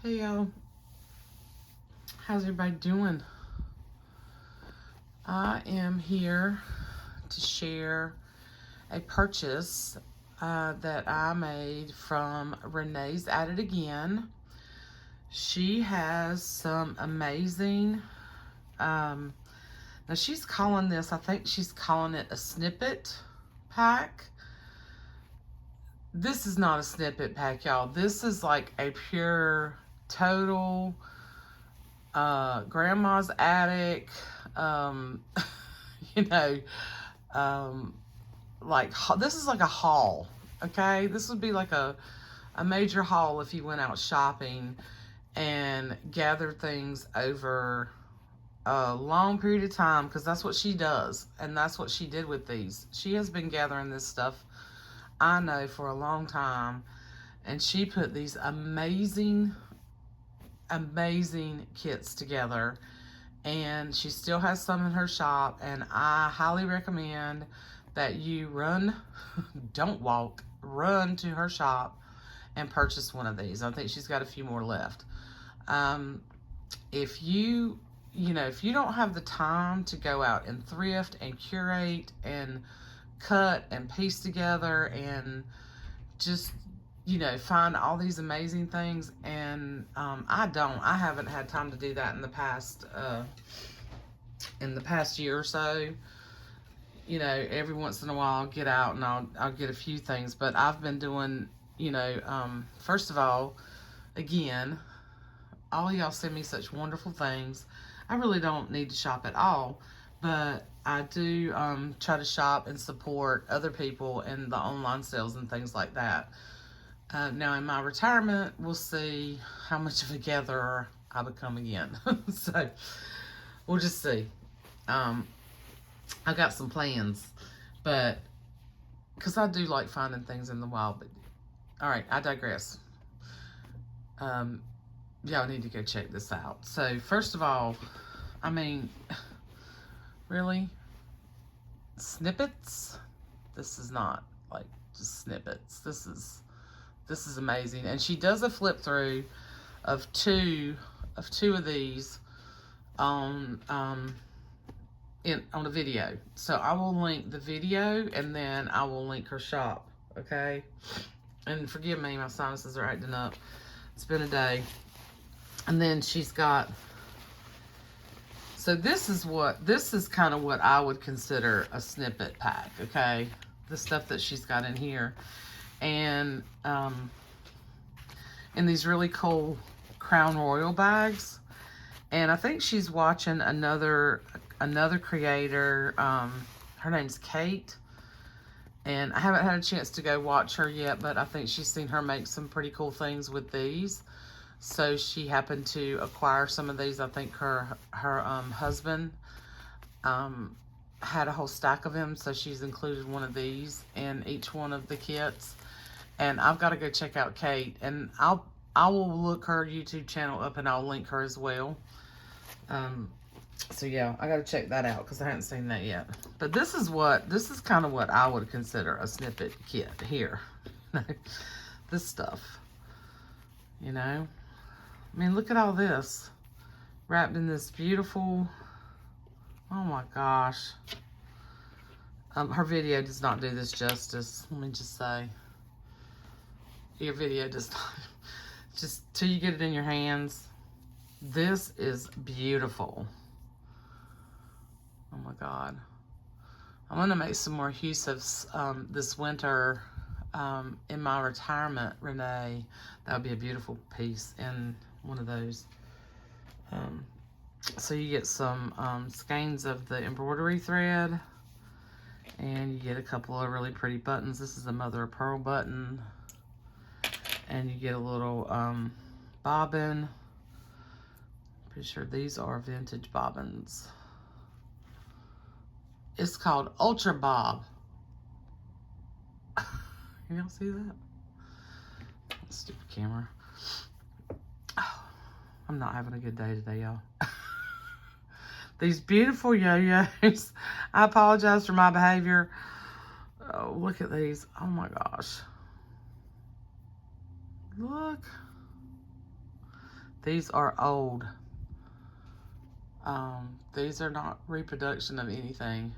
Hey y'all, how's everybody doing? I am here to share a purchase that I made from Renee's At It Again. She has some amazing, now she's calling this, I think she's calling it a snippet pack. This is not a snippet pack, y'all. This is like a pure, total grandma's attic, you know, like this is like a haul. Okay, this would be like a major haul if you went out shopping and gathered things over a long period of time, because that's what she does, and that's what she did with these. She has been gathering this stuff, I know, for a long time, and she put these amazing kits together, and she still has some in her shop, and I highly recommend that you run don't walk, run to her shop and purchase one of these. I think she's got a few more left. If you don't have the time to go out and thrift and curate and cut and piece together and just find all these amazing things, and I haven't had time to do that in the past year or so. Every once in a while I'll get out and I'll get a few things, but I've been doing, first of all, again, all y'all send me such wonderful things. I really don't need to shop at all, but I do try to shop and support other people in the online sales and things like that. Now in my retirement, we'll see how much of a gatherer I become again. So we'll just see. I got some plans, but because I do like finding things in the wild. But all right, I digress. Y'all need to go check this out. So first of all, I mean, really, snippets? This is not like just snippets. This is amazing. And she does a flip through of two of these on a video. So I will link the video, and then I will link her shop. Okay. And forgive me, my sinuses are acting up. It's been a day. And then she's got, so this is kind of what I would consider a snippet pack. Okay. The stuff that she's got in here. And in these really cool Crown Royal bags. And I think she's watching another creator. Her name's Kate, and I haven't had a chance to go watch her yet, but I think she's seen her make some pretty cool things with these. So she happened to acquire some of these. I think her husband had a whole stack of them, so she's included one of these in each one of the kits. And I've got to go check out Kate, and I will look her YouTube channel up, and I'll link her as well. So yeah, I got to check that out because I haven't seen that yet. But this is kind of what I would consider a snippet kit here. This stuff, I mean, look at all this wrapped in this beautiful, oh my gosh. Her video does not do this justice. Let me just say, your video does not, just till you get it in your hands. This is beautiful. Oh my God. I'm going to make some more adhesives this winter in my retirement, Renee. That would be a beautiful piece in one of those. So you get some skeins of the embroidery thread, and you get a couple of really pretty buttons. This is a mother of pearl button, and you get a little bobbin. Pretty sure these are vintage bobbins. It's called Ultra Bob. Can y'all see that? Stupid camera. Oh, I'm not having a good day today, y'all. These beautiful yo-yos. I apologize for my behavior. Oh, look at these. Oh my gosh. Look. These are old. These are not reproduction of anything.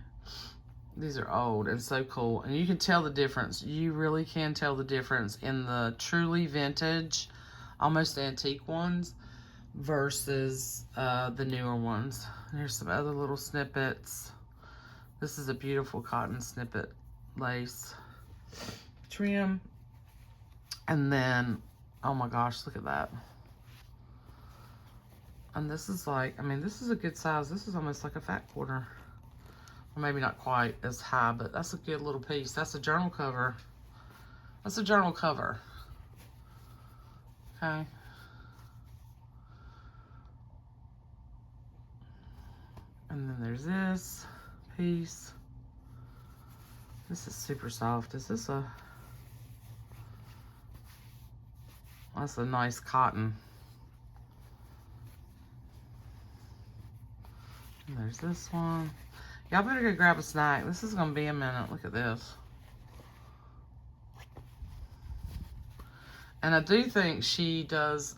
These are old and so cool. And you can tell the difference. You really can tell the difference in the truly vintage, almost antique ones versus the newer ones. Here's some other little snippets. This is a beautiful cotton snippet lace trim. And then, oh my gosh, look at that. And this is like, I mean, this is a good size. This is almost like a fat quarter. Or maybe not quite as high, but that's a good little piece. That's a journal cover. That's a journal cover. Okay. And then there's this piece. This is super soft. Is this a... That's a nice cotton. And there's this one. Y'all better go grab a snack. This is gonna be a minute. Look at this. And I do think she does,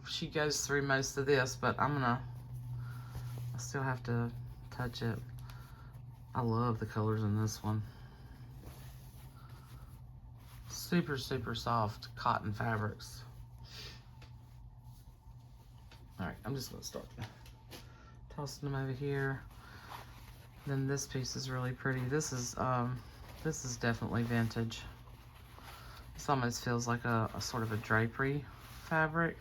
she goes through most of this, but I still have to touch it. I love the colors in this one. Super, super soft cotton fabrics. All right, I'm just gonna start tossing them over here. Then this piece is really pretty. This is definitely vintage. This almost feels like a sort of a drapery fabric.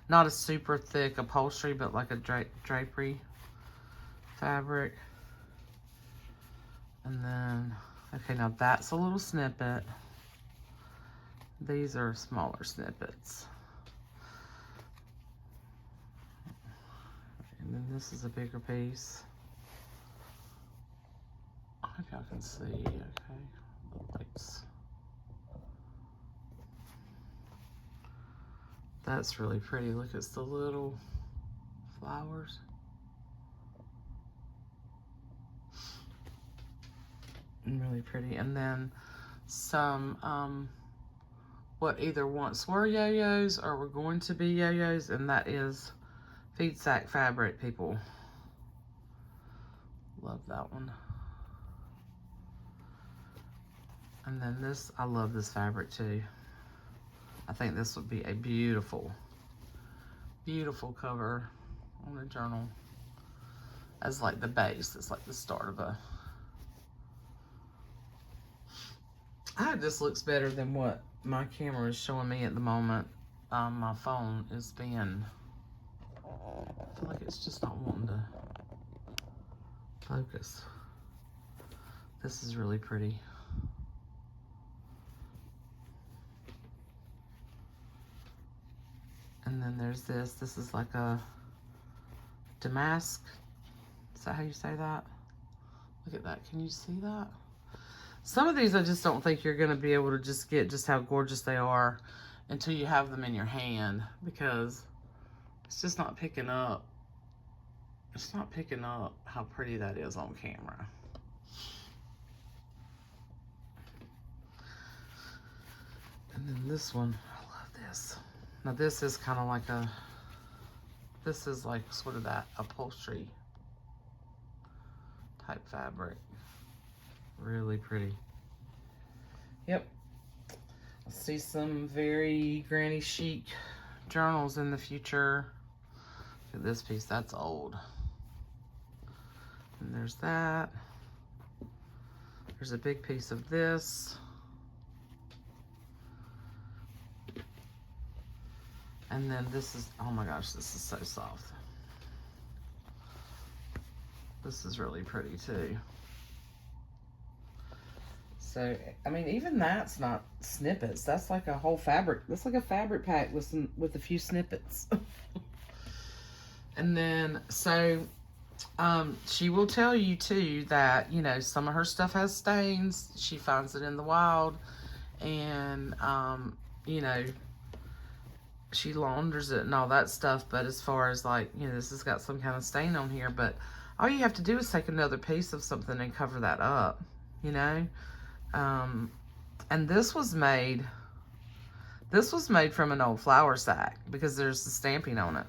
Not a super thick upholstery, but like a drapery fabric. And then, okay, now that's a little snippet. These are smaller snippets. And then this is a bigger piece. I hope y'all can see, okay. Lights. That's really pretty. Look, it's the little flowers. And really pretty. And then some, what either once were yo-yos or were going to be yo-yos, and that is feed sack fabric, people. Love that one. And then this, I love this fabric too. I think this would be a beautiful, beautiful cover on a journal as like the base. It's like the start of a... I hope this looks better than what my camera is showing me at the moment. My phone is being... I feel like it's just not wanting to focus. This is really pretty. And then there's this. This is like a damask. Is that how you say that? Look at that. Can you see that? Some of these I just don't think you're going to be able to just get just how gorgeous they are until you have them in your hand, because it's just not picking up. It's not picking up how pretty that is on camera. And then this one, I love this. Now this is kind of like a, this is like sort of that upholstery type fabric. Really pretty. Yep. I see some very granny chic journals in the future. Look at this piece, that's old. And there's that. There's a big piece of this. And then this is, oh my gosh, this is so soft. This is really pretty too. So, I mean, even that's not snippets. That's like a whole fabric. That's like a fabric pack with a few snippets. And then, so, she will tell you too that, you know, some of her stuff has stains. She finds it in the wild. And, you know, she launders it and all that stuff. But as far as like, you know, this has got some kind of stain on here. But all you have to do is take another piece of something and cover that up, you know. And this was made This was made from an old flour sack because there's the stamping on it.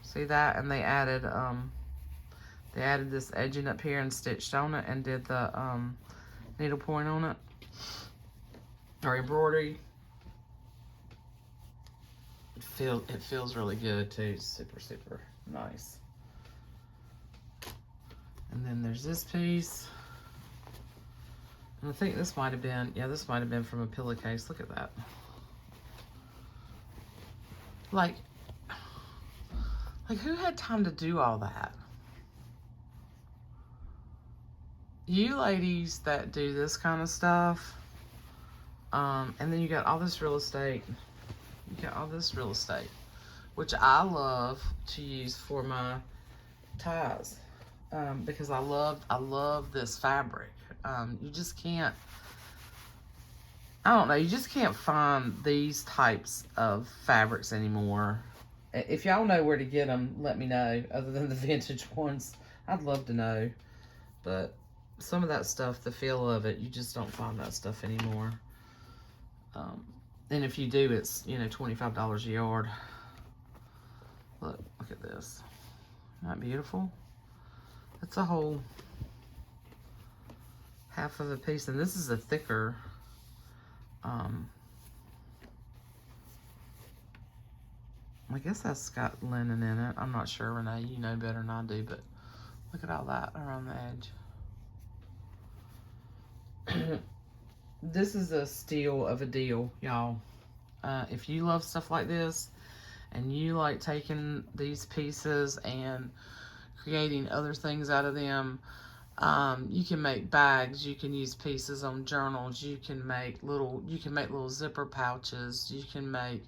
See that? And they added this edging up here and stitched on it and did the needle point on it, or embroidery. It feels really good too. Super, super nice. And then there's this piece. And I think this might have been, yeah, this might have been from a pillowcase. Look at that. Like who had time to do all that? You ladies that do this kind of stuff, and then you got all this real estate. You got all this real estate, which I love to use for my ties, because I love this fabric. You just can't, I don't know, you just can't find these types of fabrics anymore. If y'all know where to get them, let me know, other than the vintage ones. I'd love to know. But some of that stuff, the feel of it, you just don't find that stuff anymore. And if you do, it's, you know, $25 a yard. Look at this. Isn't that beautiful? It's a whole half of a piece, and this is a thicker, I guess that's got linen in it. I'm not sure, Renee. You know better than I do, but look at all that around the edge. This is a steal of a deal, y'all. If you love stuff like this, and you like taking these pieces and creating other things out of them, you can make bags, you can use pieces on journals, you can make little zipper pouches, you can make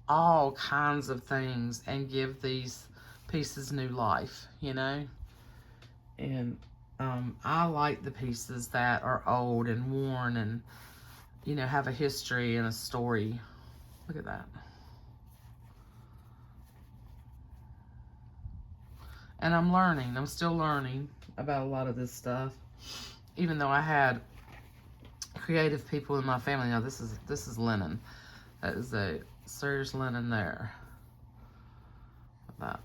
all kinds of things and give these pieces new life, you know? And I like the pieces that are old and worn and, you know, have a history and a story. Look at that. And I'm still learning about a lot of this stuff. Even though I had creative people in my family. Now this is linen. That is a serious linen there. That.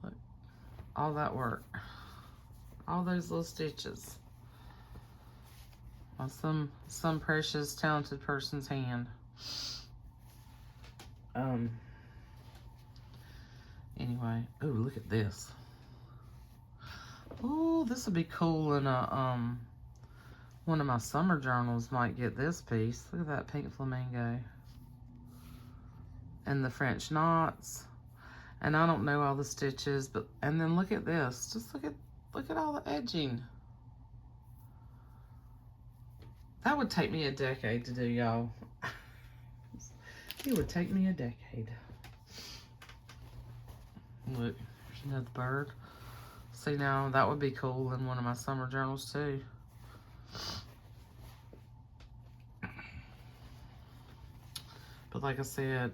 Look, all that work. All those little stitches. On some precious, talented person's hand. Anyway, oh, look at this. Oh, this would be cool in a, one of my summer journals might get this piece. Look at that pink flamingo. And the French knots. And I don't know all the stitches, but, and then look at this. Just look at all the edging. That would take me a decade to do, y'all. It would take me a decade. Look, there's another bird. See, now that would be cool in one of my summer journals too. But like I said,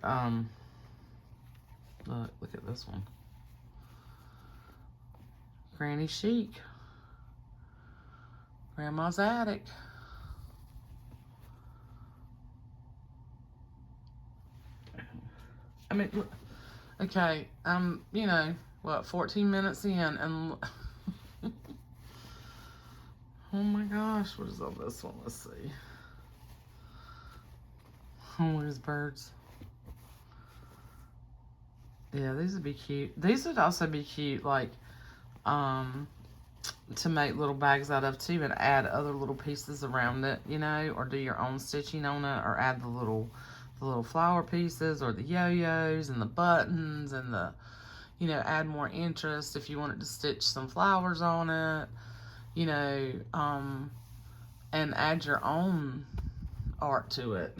look at this one. Granny chic. Grandma's attic. I mean, look. Okay, you know, what, 14 minutes in, and oh my gosh, what is on this one? Let's see. Oh, there's birds. Yeah, these would be cute. These would also be cute, like, to make little bags out of too, and add other little pieces around it, you know, or do your own stitching on it, or add the little flower pieces, or the yo-yos and the buttons and the, you know, add more interest if you wanted to stitch some flowers on it, you know, and add your own art to it.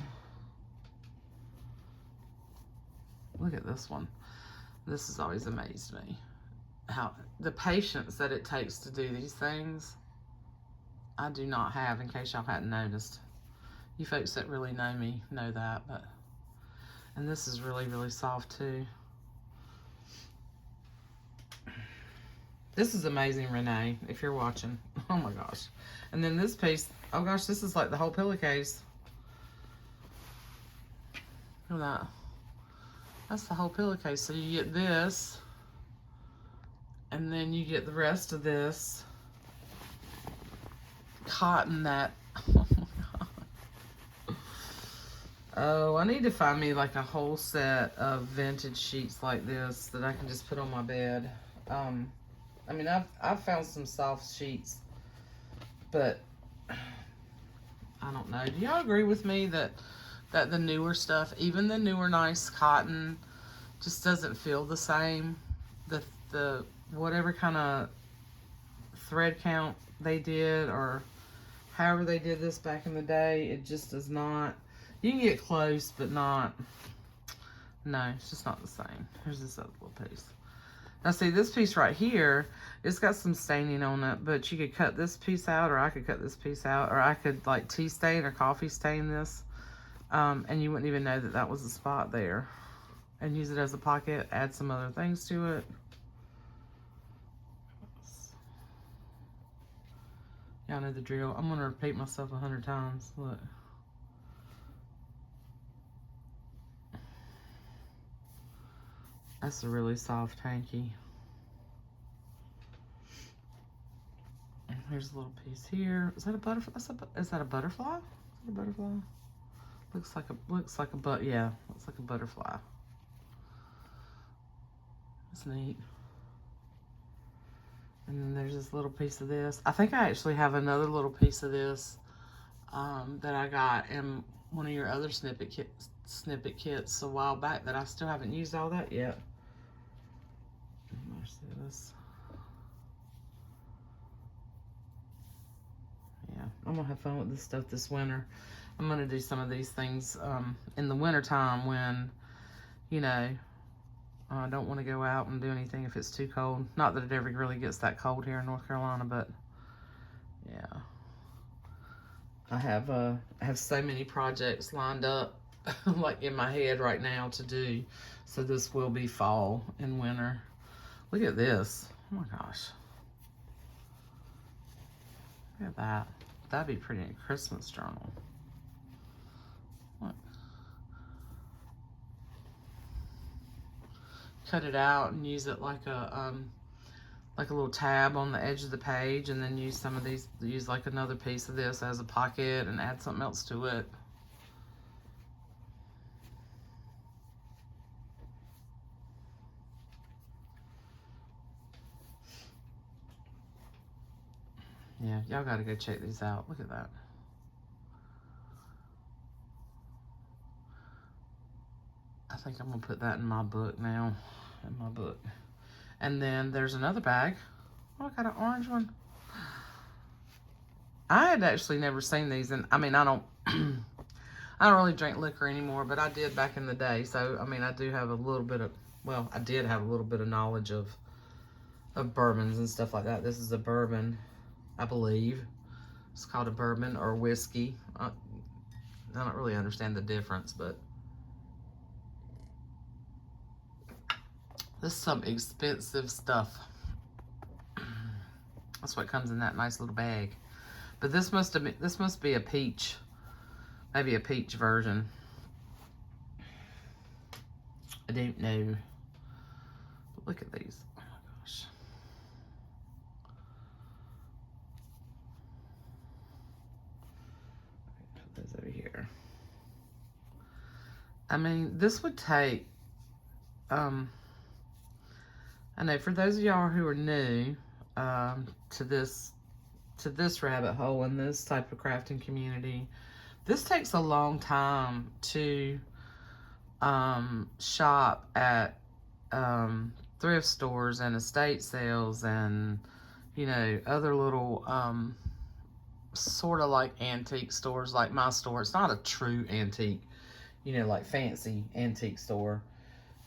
Look at this one. This has always amazed me. How the patience that it takes to do these things, I do not have, in case y'all hadn't noticed. You folks that really know me know that, but, and this is really, really soft too. This is amazing, Renee, if you're watching. Oh my gosh. And then this piece, oh gosh, this is like the whole pillowcase. Look at that. That's the whole pillowcase. So you get this, and then you get the rest of this cotton that, oh my God. Oh, I need to find me like a whole set of vintage sheets like this that I can just put on my bed. I mean, I've found some soft sheets, but I don't know. Do y'all agree with me that the newer stuff, even the newer nice cotton, just doesn't feel the same? The whatever kind of thread count they did, or however they did this back in the day, it just does not. You can get close, but not. No, it's just not the same. Here's this other little piece. Now see, this piece right here, it's got some staining on it, but you could cut this piece out, or I could cut this piece out, or I could like tea stain or coffee stain this, and you wouldn't even know that that was a spot there. And use it as a pocket, add some other things to it. Y'all know the drill. I'm gonna repeat myself 100 times, look. That's a really soft hanky. And here's a little piece here. Is that a butterfly? Is that a butterfly? Is that a butterfly? Looks like a yeah, looks like a butterfly. That's neat. And then there's this little piece of this. I think I actually have another little piece of this that I got in one of your other snippet kits a while back that I still haven't used all that yet. There's this. Yeah, I'm gonna have fun with this stuff this winter. I'm gonna do some of these things in the winter time when, you know, I don't want to go out and do anything if it's too cold. Not that it ever really gets that cold here in North Carolina, but yeah. I have so many projects lined up like in my head right now to do. So this will be fall and winter. Look at this. Oh my gosh. Look at that. That'd be pretty in a Christmas journal. Look. Cut it out and use it like a little tab on the edge of the page, and then use some of these, use like another piece of this as a pocket and add something else to it. Yeah, y'all gotta go check these out. Look at that. I think I'm gonna put that in my book now, in my book. And then there's another bag. Oh, I got an orange one. I had actually never seen these, and I mean, I don't really drink liquor anymore, but I did back in the day. So, I mean, I do have a little bit of, well, I did have a little bit of knowledge of bourbons and stuff like that. This is a bourbon, I believe. It's called a bourbon or whiskey. I don't really understand the difference, but this is some expensive stuff. That's what comes in that nice little bag. But this must be a peach, maybe a peach version. I don't know. But look at these. Oh my gosh. Put those over here. I mean, this would take, I know for those of y'all who are new to this rabbit hole and this type of crafting community, this takes a long time to shop at thrift stores and estate sales and, you know, other little sort of like antique stores like my store. It's not a true antique, you know, like fancy antique store.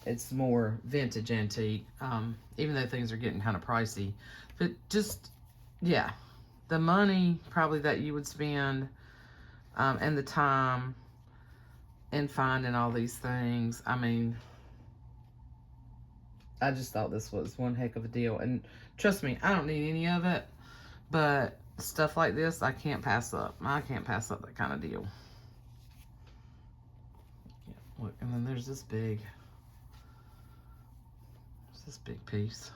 It's more vintage antique, even though things are getting kind of pricey. But just, yeah, the money probably that you would spend and the time in finding all these things. I mean, I just thought this was one heck of a deal. And trust me, I don't need any of it. But stuff like this, I can't pass up. I can't pass up that kind of deal. Yeah, look, and then there's this big piece.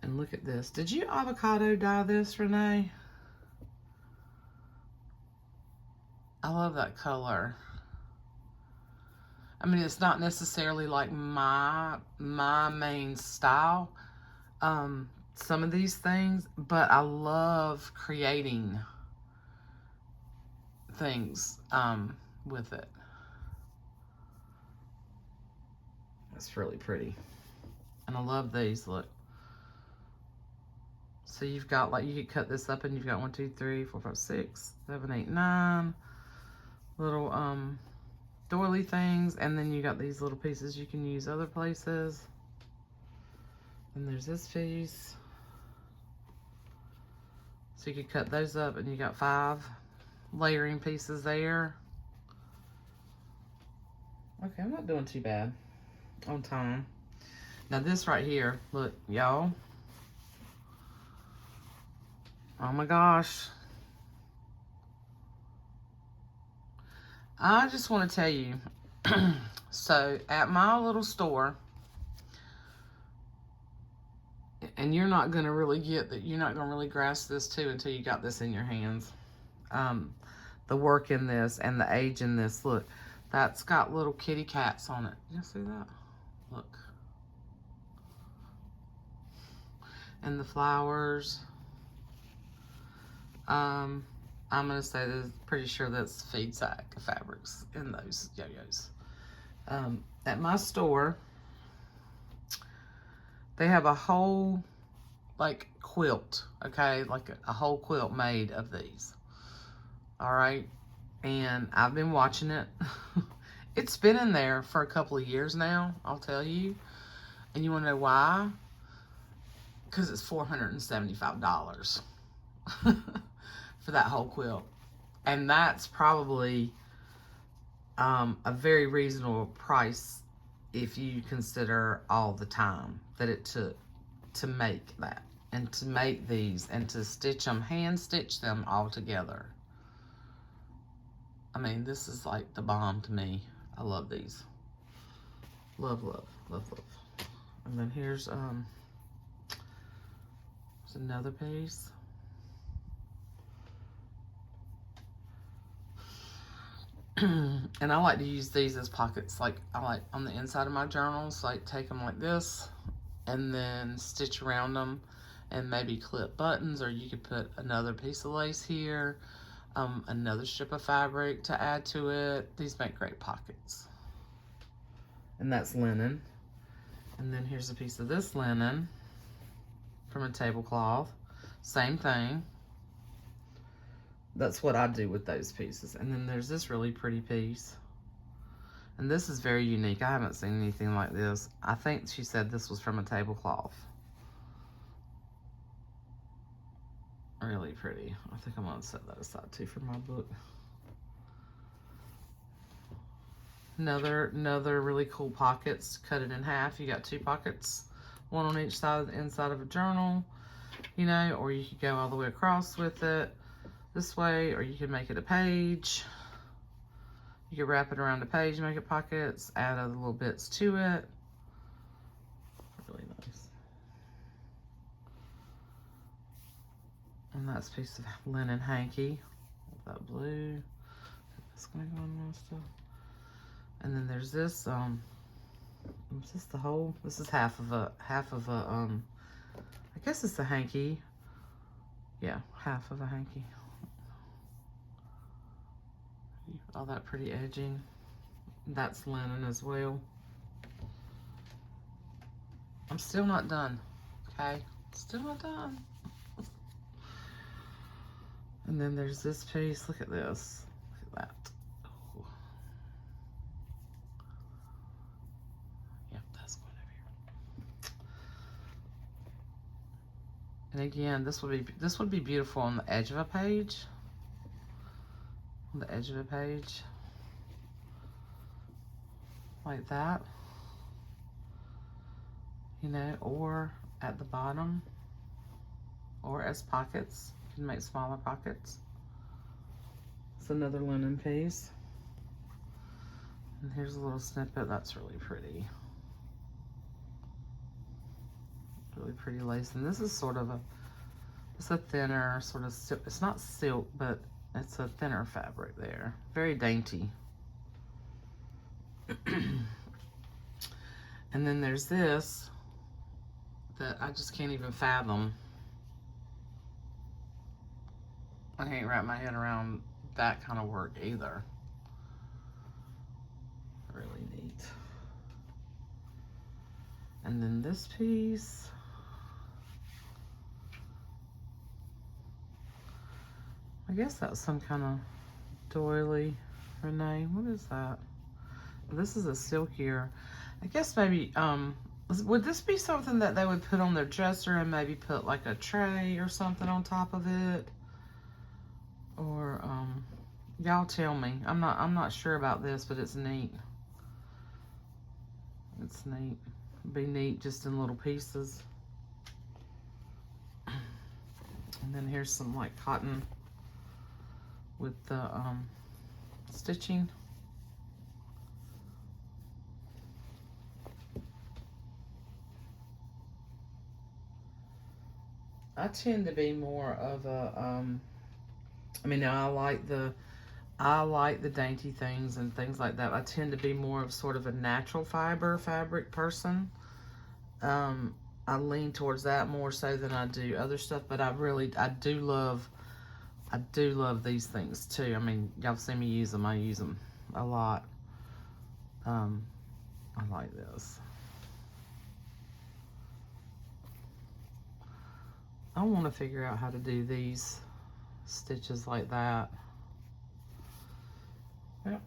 And look at this. Did you avocado dye this, Renee? I love that color. I mean, it's not necessarily like my main style, some of these things, but I love creating things with it. It's really pretty. And I love these, look. So you've got, like, you could cut this up and you've got 1, 2, 3, 4, 5, 6, 7, 8, 9 little doily things, and then you got these little pieces you can use other places. And there's this piece. So you could cut those up and you got 5 layering pieces there. Okay, I'm not doing too bad on time. Now this right here, look, y'all. Oh my gosh. I just want to tell you, so at my little store, and you're not going to really get that, you're not going to really grasp this too until you got this in your hands. The work in this and the age in this, look, that's got little kitty cats on it. You see that? Look. And the flowers. I'm going to say this, pretty sure that's feed sack fabrics in those yo-yos. At my store, they have a whole, like, quilt, okay? Like a whole quilt made of these. All right? And I've been watching it. It's been in there for a couple of years now, I'll tell you. And you want to know why? Because it's $475 for that whole quilt. And that's probably a very reasonable price if you consider all the time that it took to make that. And to make these and to stitch them, hand stitch them all together. I mean, this is like the bomb to me. I love these. Love, love, love, love. And then here's another piece. And I like to use these as pockets. Like, I like on the inside of my journals, like take them like this and then stitch around them and maybe clip buttons, or you could put another piece of lace here, another strip of fabric to add to it. These make great pockets. And that's linen. And then here's a piece of this linen from a tablecloth. Same thing. That's what I do with those pieces. And then there's this really pretty piece. And this is very unique. I haven't seen anything like this. I think she said this was from a tablecloth. Really pretty. I think I'm going to set that aside too for my book. Another really cool pockets. Cut it in half. You got 2 pockets, one on each side of the inside of a journal, you know, or you could go all the way across with it this way, or you can make it a page. You can wrap it around a page, make it pockets, add other little bits to it. Really nice. And that's a piece of linen hanky. That blue. That's gonna go on my stuff. And then there's this, is this the whole? This is half of a, I guess it's a hanky. Yeah, half of a hanky. All that pretty edging. That's linen as well. I'm still not done, okay? Still not done. And then there's this piece. Look at this. Look at that. Oh. Yep, that's going over here. And again, this would be beautiful on the edge of a page. On the edge of a page. like that, you know, or at the bottom, or as pockets. You can make smaller pockets. It's another linen piece. And here's a little snippet. That's really pretty. Really pretty lace. And this is sort of it's a thinner sort of, it's not silk, but it's a thinner fabric there. Very dainty. And then there's this that I just can't even fathom. I can't wrap my head around that kind of work either. Really neat. And then this piece, I guess that's some kind of doily, Renee. What is that? This is a silkier. I guess maybe, would this be something that they would put on their dresser and maybe put like a tray or something on top of it? Or, y'all tell me. I'm not sure about this, but it's neat. It's neat. It'd be neat just in little pieces. And then here's some like cotton with the stitching. I tend to be more of a I mean, I like the dainty things and things like that. I tend to be more of sort of a natural fiber fabric person. I lean towards that more so than I do other stuff, but I do love these things too. I mean, y'all see me use them. I use them a lot. I like this. I want to figure out how to do these stitches like that. Well,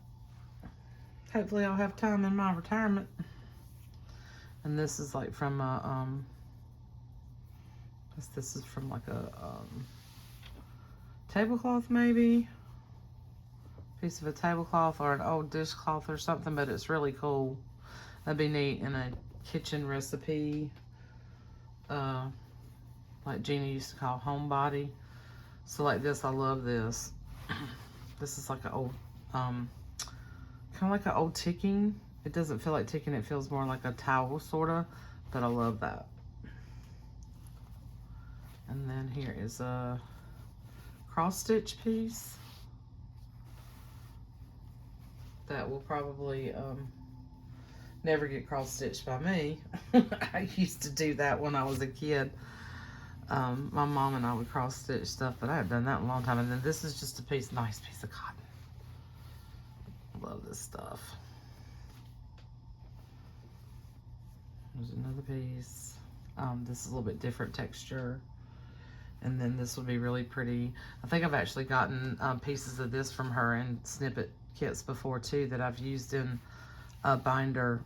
hopefully I'll have time in my retirement. And this is like from a, this is from like a tablecloth maybe. Piece of a tablecloth or an old dishcloth or something, but it's really cool. That'd be neat in a kitchen recipe. Like Gina used to call homebody. So like this, I love this. This is like an old, kind of like an old ticking. It doesn't feel like ticking, it feels more like a towel sorta, but I love that. And then here is a cross stitch piece that will probably never get cross stitched by me. I used to do that when I was a kid. My mom and I would cross stitch stuff, but I haven't done that in a long time. And then this is just a nice piece of cotton. Love this stuff. There's another piece. This is a little bit different texture. And then this would be really pretty. I think I've actually gotten pieces of this from her in snippet kits before too that I've used in a binder,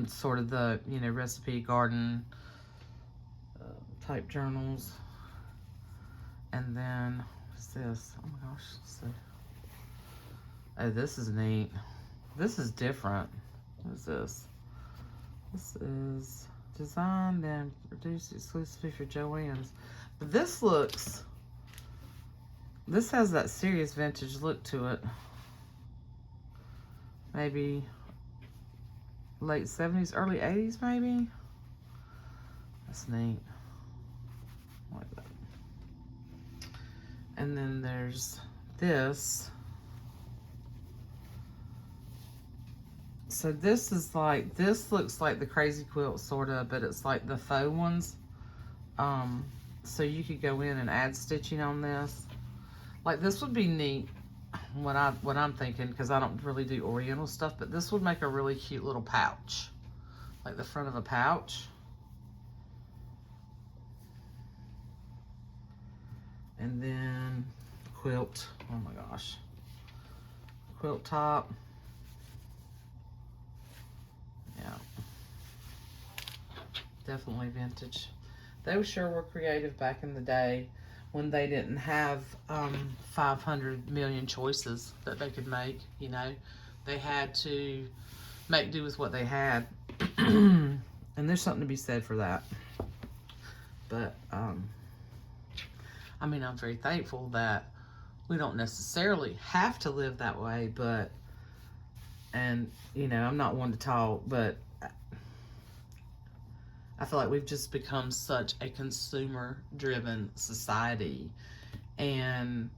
sort of the, you know, recipe garden type journals. And then what's this? Oh my gosh, let's see. Oh, this is neat. This is different. What is this? This is designed and produced exclusively for Joann's. But this has that serious vintage look to it. Maybe late 70s, early 80s maybe? That's neat. Like that. And then there's this. So this is like, this looks like the crazy quilt sorta, but it's like the faux ones. So you could go in and add stitching on this. Like this would be neat, what I'm thinking, because I don't really do oriental stuff, but this would make a really cute little pouch. Like the front of a pouch. And then quilt, oh my gosh. Quilt top. Yeah. Definitely vintage. They sure were creative back in the day when they didn't have 500 million choices that they could make, you know. They had to make do with what they had. And there's something to be said for that. But, I mean, I'm very thankful that we don't necessarily have to live that way, but, and, you know, I'm not one to talk, but I feel like we've just become such a consumer-driven society. And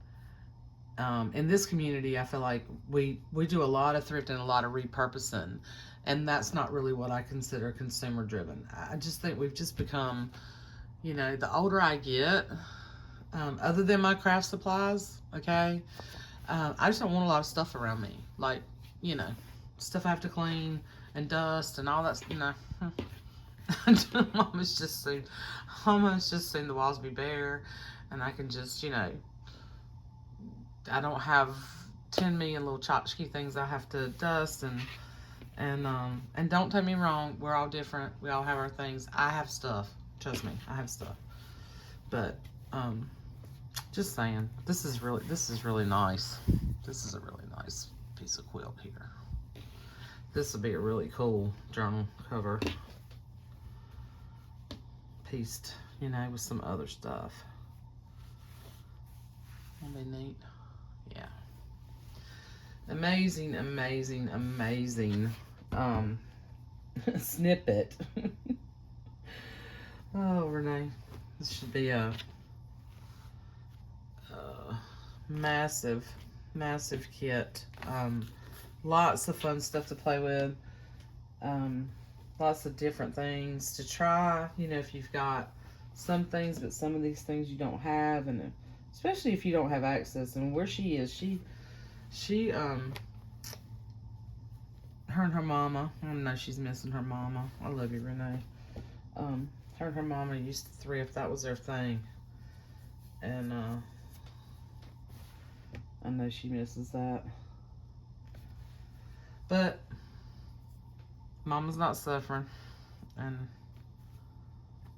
in this community, I feel like we do a lot of thrifting, a lot of repurposing, and that's not really what I consider consumer-driven. I just think we've just become, you know, the older I get, other than my craft supplies, okay, I just don't want a lot of stuff around me. Like, you know, stuff I have to clean and dust and all that, you know. Almost just seen the walls be bare, and I can just, you know, I don't have 10 million little tchotchke things I have to dust, and don't take me wrong, we're all different, we all have our things. I have stuff, trust me, I have stuff, but just saying, this is really nice. This is a really nice piece of quilt here. This will be a really cool journal cover. Pieced, you know, with some other stuff. That'll be neat. Yeah. Amazing, amazing, amazing snippet. Oh, Renee. This should be a massive, massive kit. Lots of fun stuff to play with. Lots of different things to try, you know, if you've got some things, but some of these things you don't have, and especially if you don't have access. And where she is, her and her mama, I know she's missing her mama. I love you, Renee. Her and her mama used to thrift. That was their thing. And, I know she misses that. But Mama's not suffering. And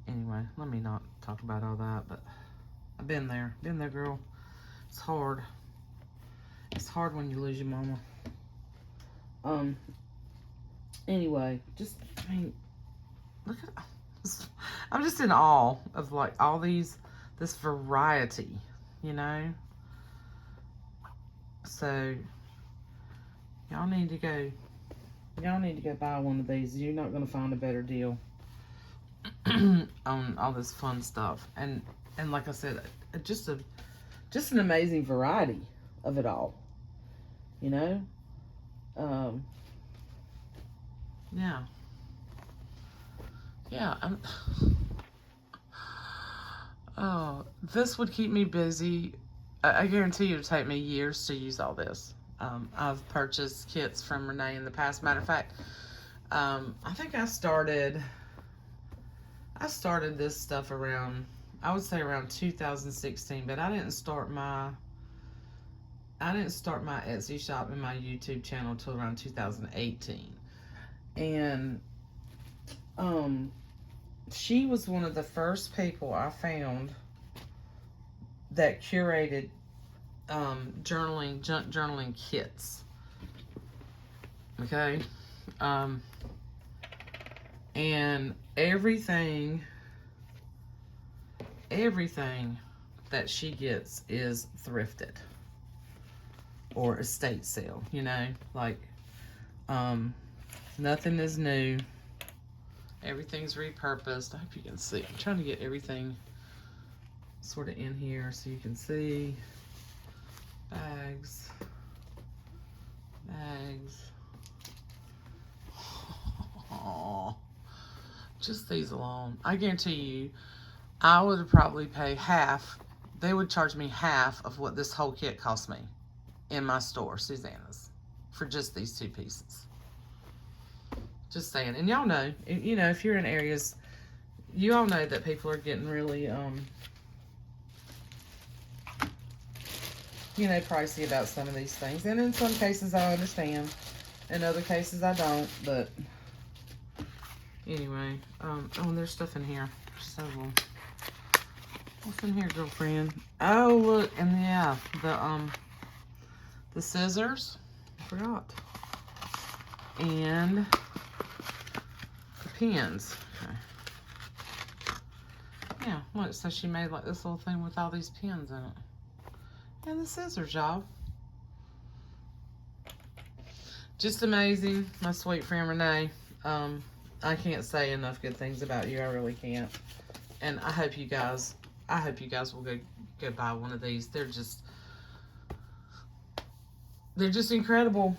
anyway, let me not talk about all that, but I've been there, girl. It's hard. It's hard when you lose your mama. Anyway, just, I mean, look at, I'm just in awe of like all this variety, you know? So, y'all need to go buy one of these. You're not going to find a better deal on all this fun stuff. And like I said, just an amazing variety of it all, you know? Yeah. Oh, this would keep me busy. I guarantee you it'll take me years to use all this. I've purchased kits from Renee in the past. Matter of fact, I think I started this stuff around, I would say around 2016, but I didn't start my Etsy shop and my YouTube channel till around 2018. And she was one of the first people I found that curated journaling kits. Okay? And everything that she gets is thrifted or estate sale, you know? Like, nothing is new. Everything's repurposed. I hope you can see. I'm trying to get everything sort of in here so you can see. Bags. Oh, just these alone. I guarantee you, I would probably pay half. They would charge me half of what this whole kit cost me in my store, Susanna's, for just these two pieces. Just saying. And y'all know, you know, if you're in areas, you all know that people are getting really, you know, pricey about some of these things. And in some cases I understand. In other cases I don't. But anyway, oh, and there's stuff in here. Several. What's in here, girlfriend? Oh, look, and yeah, the scissors. I forgot. And the pins. Okay. Yeah, look, so she made like this little thing with all these pins in it. And the scissors, y'all. Just amazing, my sweet friend Renee. I can't say enough good things about you. I really can't. And I hope you guys will go buy one of these. They're just incredible.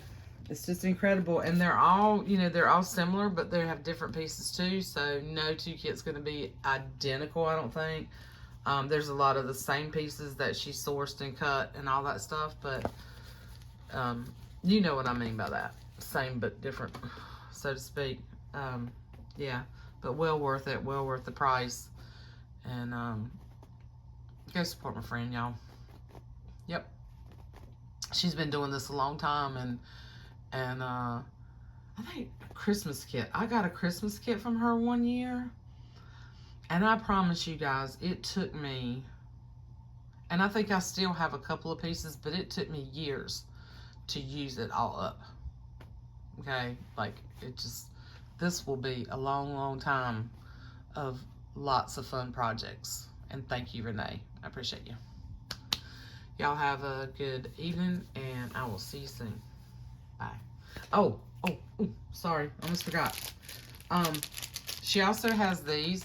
It's just incredible. And they're all, they're all similar, but they have different pieces too. So no two kits going to be identical, I don't think. There's a lot of the same pieces that she sourced and cut and all that stuff, but you know what I mean by that. Same but different, so to speak. Yeah, but well worth it. Well worth the price. And go support my friend, y'all. Yep. She's been doing this a long time, and I think a Christmas kit. I got a Christmas kit from her one year, and I promise you guys, it took me, and I think I still have a couple of pieces, but it took me years to use it all up. Okay, like this will be a long, long time of lots of fun projects. And thank you, Renee. I appreciate you. Y'all have a good evening, and I will see you soon. Bye. Oh, sorry, almost forgot. She also has these.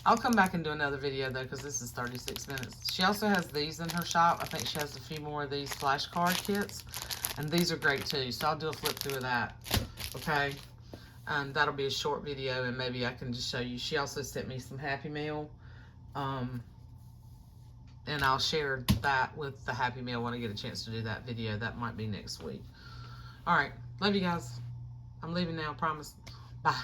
I'll come back and do another video though, because this is 36 minutes. She also has these in her shop. I think she has a few more of these flashcard kits, and these are great too. So I'll do a flip through of that. Okay. That'll be a short video, and maybe I can just show you. She also sent me some Happy Meal. And I'll share that with the Happy Meal when I get a chance to do that video. That might be next week. All right. Love you guys. I'm leaving now, promise. Bye.